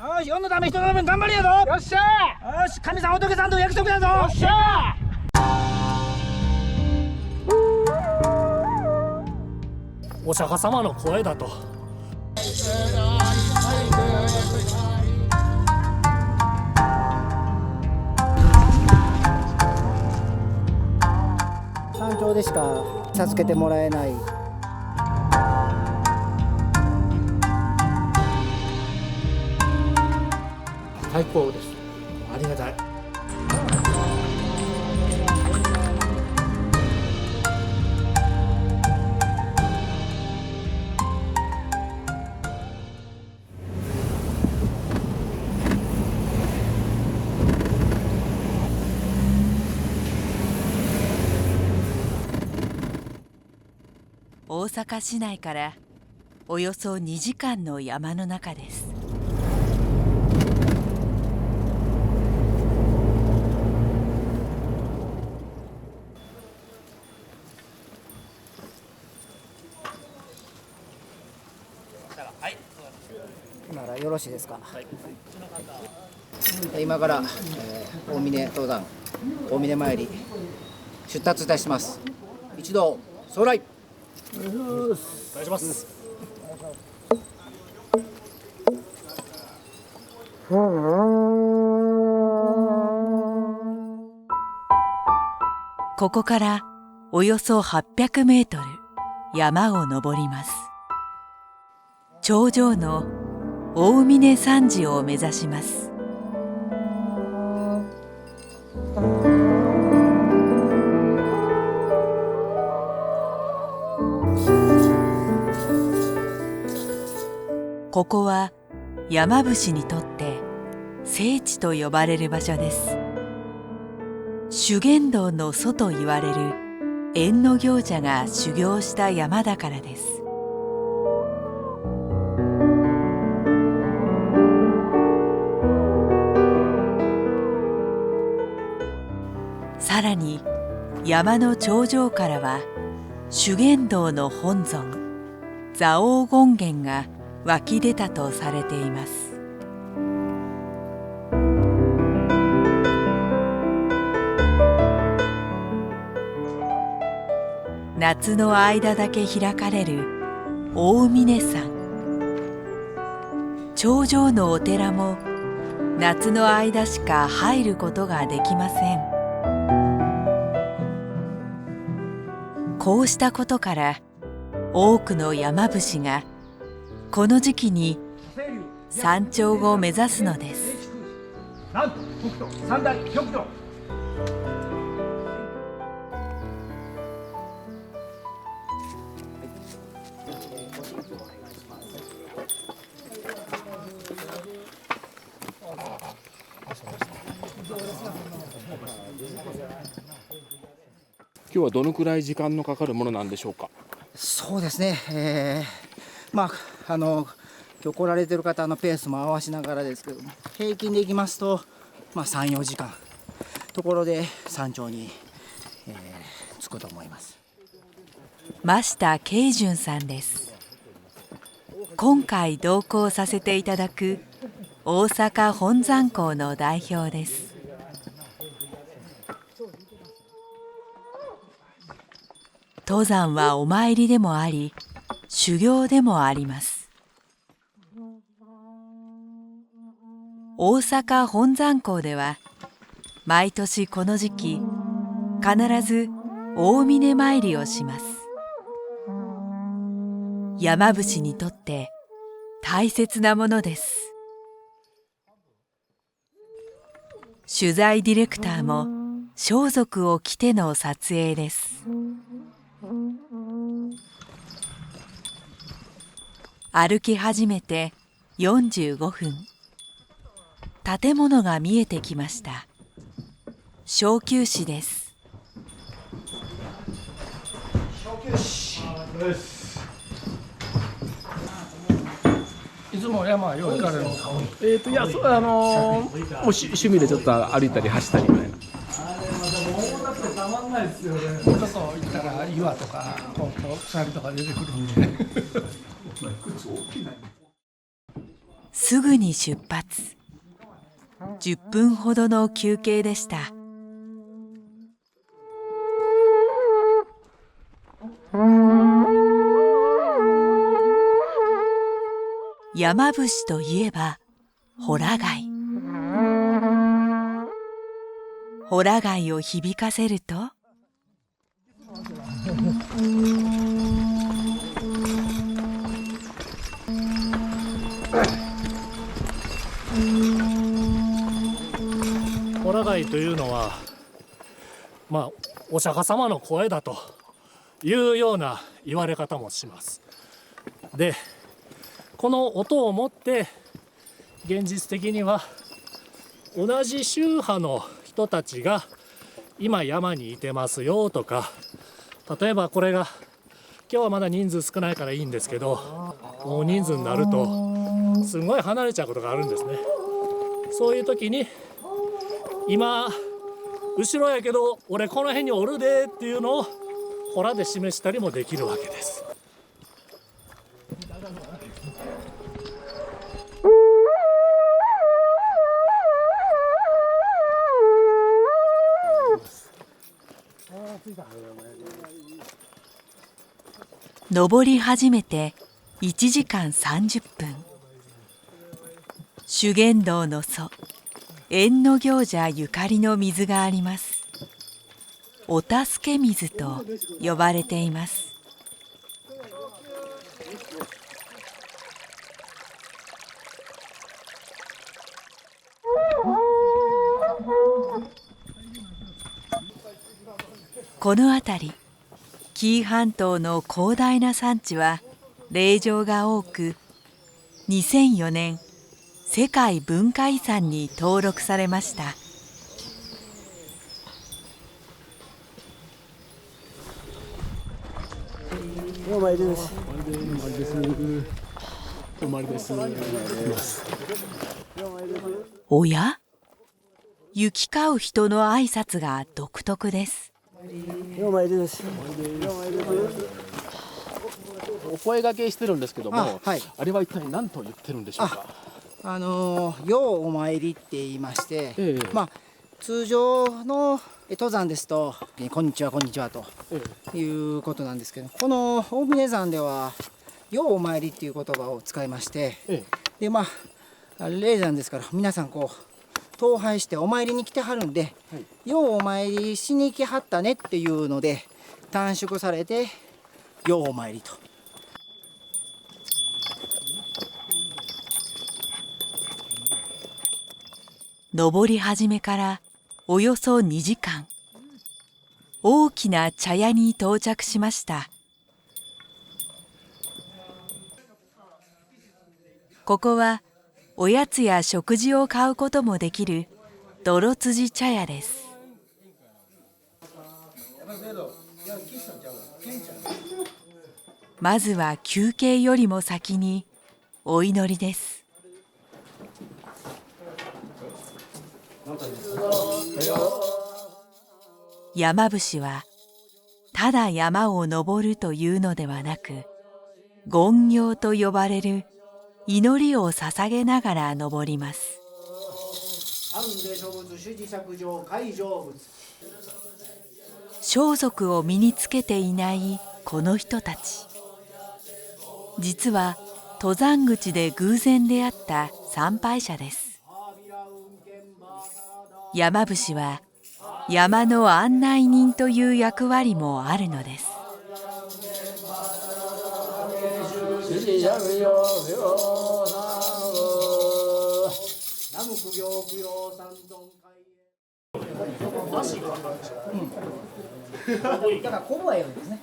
よし、世のため人のために頑張れやぞ。よっしゃよし、神さん仏さんと約束やぞ。ーよっしゃお釈迦様の声だと。山頂でしか助けてもらえない。最高です。ありがたい。大阪市内からおよそ2時間の山の中です。ならよろしいですか。今から、大峰登山、大峰参り出発いたします。一同総来。お願いします。ここからおよそ800メートル山を登ります。頂上の大峰山寺を目指します。ここは山伏にとって聖地と呼ばれる場所です。修験道の祖と言われる役行者が修行した山だからです。さらに山の頂上からは修験道の本尊蔵王権現が湧き出たとされています。夏の間だけ開かれる大峰山。頂上のお寺も夏の間しか入ることができません。こうしたことから多くの山伏がこの時期に山頂を目指すのです。なんと北斗三大極道。今日はどのくらい時間のかかるものなんでしょうか。そうですね、今日来られてる方のペースも合わしながらですけども、平均でいきますと、3、4時間ところで山頂に、着くと思います。増田慶順さんです。今回同行させていただく大阪本山校の代表です。登山はお参りでもあり修行でもあります。大阪本山校では毎年この時期必ず大峰参りをします。山伏にとって大切なものです。取材ディレクターも装束を着ての撮影です。歩き始めて45分、建物が見えてきました。小休止です。小休止です。いつも山はよう行かれるんですか。いや、そうもう趣味でちょっと歩いたり走ったりみたいな。だってたまんないですよね。ちょっと行ったら岩とか鎖とか出てくるんで。すぐに出発。10分ほどの休憩でした。山伏といえばホラ貝。ホラ貝を響かせると、ホラ貝というのはお釈迦様の声だというような言われ方もします。でこの音をもって現実的には同じ宗派の人たちが今山にいてますよとか、例えばこれが今日はまだ人数少ないからいいんですけど、大人数になるとすごい離れちゃうことがあるんですね。そういう時に今後ろやけど俺この辺におるでっていうのをホラで示したりもできるわけです。登り始めて1時間30分。修験道の祖役行者ゆかりの水があります。お助け水と呼ばれています。この辺り紀伊半島の広大な山地は霊場が多く、2004年世界文化遺産に登録されました。おや？行き交う人の挨拶が独特です。お声掛けしてるんですけども、はい、あれは一体何と言ってるんでしょうか。ようお参りって言いまして、通常の登山ですとこんにちはこんにちはということなんですけど、この大峰山ではようお参りっていう言葉を使いまして、で霊山ですから皆さんこう登拝してお参りに来てはるんで、ようお参りしに来はったねっていうので短縮されてようお参りと。登り始めからおよそ2時間、大きな茶屋に到着しました。ここはおやつや食事を買うこともできる泥辻茶屋です。まずは休憩よりも先にお祈りです。山伏はただ山を登るというのではなく、勤行と呼ばれる祈りを捧げながら登ります。装束を身につけていないこの人たち、実は登山口で偶然出会った参拝者です。山伏は山の案内人という役割もあるのです。だからこぶはよいですね。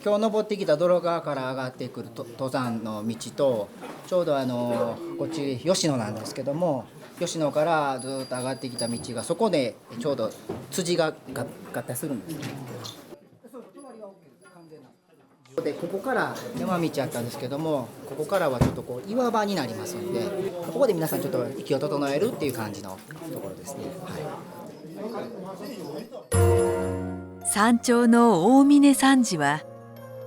今日登ってきた泥川から上がってくる登山の道と、ちょうどこっち吉野なんですけども、吉野からずっと上がってきた道がそこでちょうど辻が合体するんですね。でここから山道あったんですけども、ここからはちょっとこう岩場になりますので、ここで皆さんちょっと息を整えるっていう感じのところですね。山頂の大峰山寺は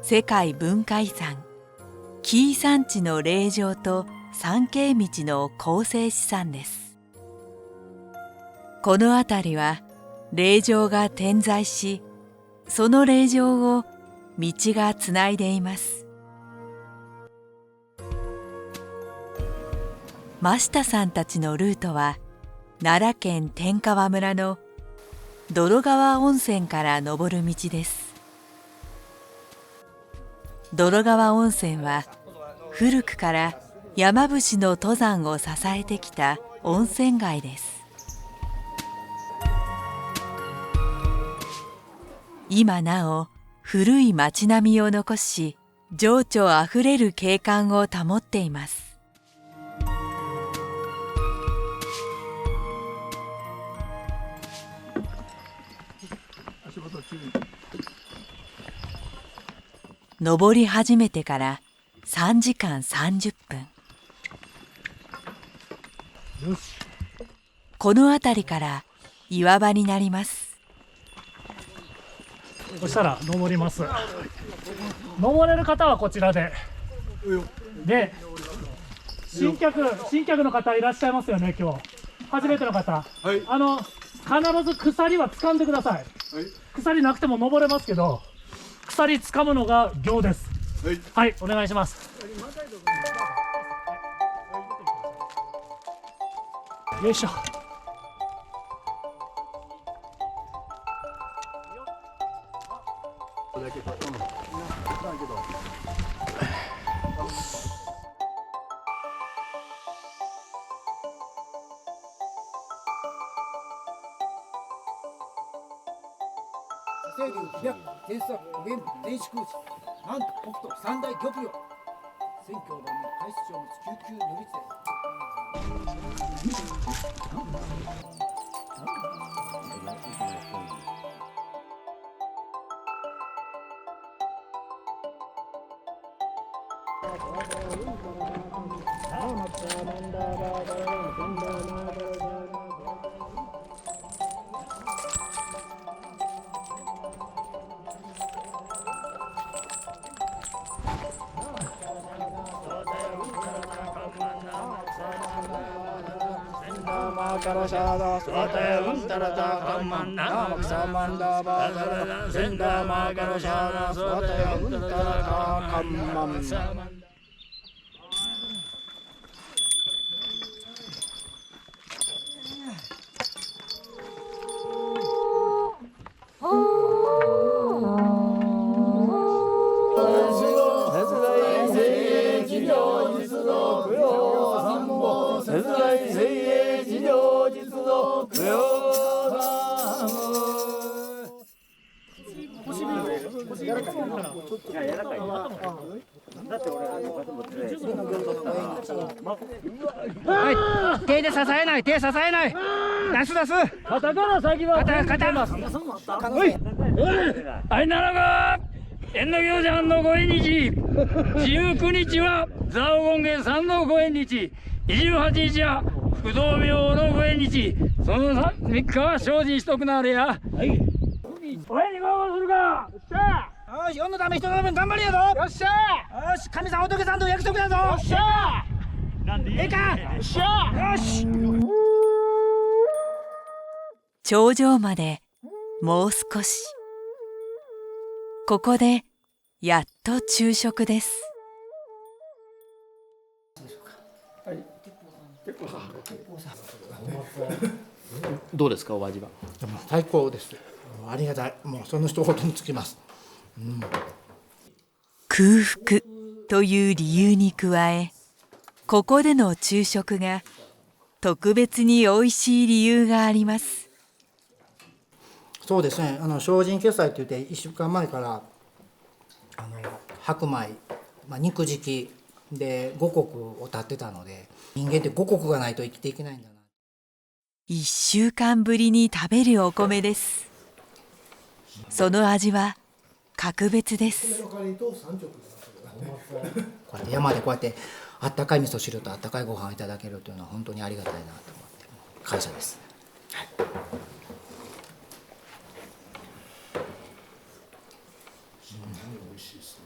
世界文化遺産紀伊山地の霊場と参詣道の構成資産です。この辺りは霊場が点在し、その霊場を道がつないでいます。真下さんたちのルートは奈良県天川村の泥川温泉から登る道です。泥川温泉は古くから山伏の登山を支えてきた温泉街です。今なお古い町並みを残し、情緒あふれる景観を保っています。登り始めてから3時間30分。この辺りから岩場になります。そしたら登ります。登れる方はこちらで。で、新客の方いらっしゃいますよね、今日。初めての方。必ず鎖は掴んでください。鎖なくても登れますけど、鎖掴むのが行です。はい、お願いします。よいしょ。清流飛躍天作五元天子空地なんと北斗三大玉葉選挙番の海士長の救急乗り継はい、手で支えない、手支えない。出す出す。肩から先は肩ます。はいならば縁の行者のご縁日19日は蔵王権現三のご縁日、28日は不動明のご縁日、その3日は精進しとくなれや。はい、お縁にご応募するか。よっしゃ。よし、世のため人の分頑張りやぞ。よっしゃ。よし、神さん仏さんと約束やぞ。よっしゃ。ええか。よっしゃ。よし。頂上までもう少し。ここでやっと昼食です。どうですかお味は。でも最高です。ありがたい。もうその一言につきます。空腹という理由に加え、ここでの昼食が特別に美味しい理由があります。そうですね、精進決済って言って1週間前から白米、肉敷きで五穀を断ってたので、人間って五穀がないと生きていけないんだな。1週間ぶりに食べるお米です。その味は格別です。こうやって山でこうやってあったかい味噌汁とあったかいご飯をいただけるというのは本当にありがたいなと思って感謝です。はい。です。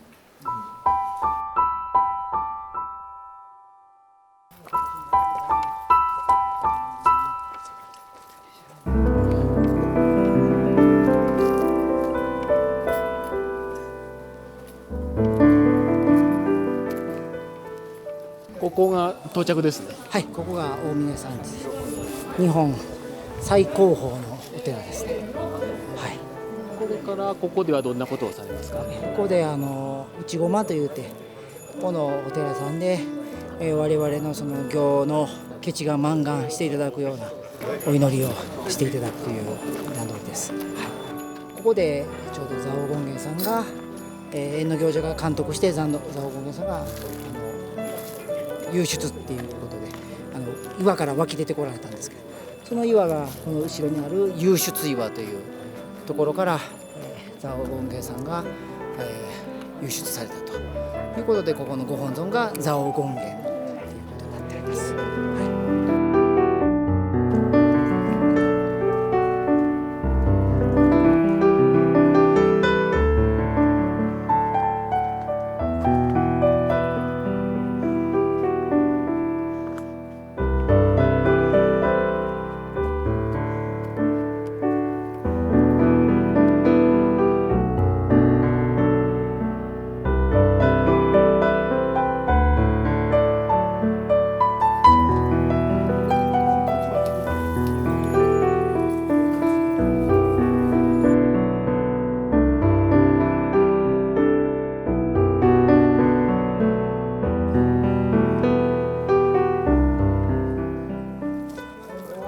ここが到着ですね。はい、ここが大峰山地、日本最高峰のお寺ですね。はい、これからここではどんなことをされますか？ここで内駒というて、ここのお寺さんで、我々のその行のケチが満願していただくようなお祈りをしていただくという段取りです。はい、ここでちょうど蔵王権現さんが、縁の行者が監督して蔵王権現さんが湧出っていうことで岩から湧き出てこられたんですけど、その岩がこの後ろにある湧出岩というところから、蔵王権現さんが、湧出されたということで、ここのご本尊が蔵王権現ということになっております。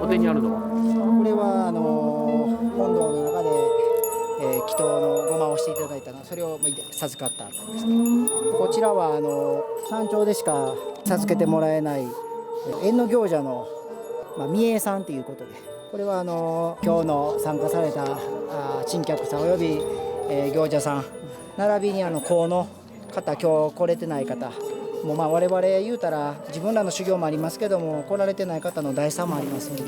お手にあるのはこれは本堂の中で、祈祷のごまをしていただいたの、それを授かったんですね。こちらは山頂でしか授けてもらえない縁の行者の、御栄さんということで、これは今日の参加された珍客さんおよび、行者さん並びに講の方、今日来れてない方もう我々言うたら自分らの修行もありますけども、来られてない方の大参もありますので。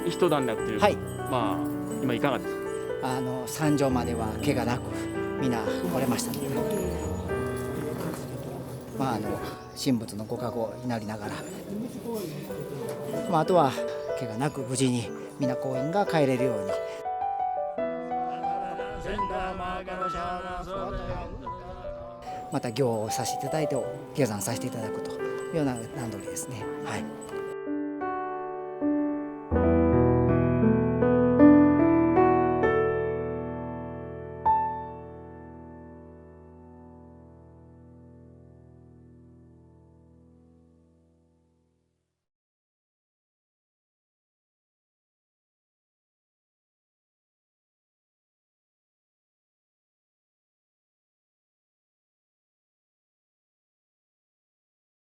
一段落というか、はい、今いかがですか？山上までは怪我なく皆来れましたので、神仏のご加護を祈りながら、あとは怪我なく無事に皆行員が帰れるように。また行をさせていただいて下山させていただくというような段取りですね。はい。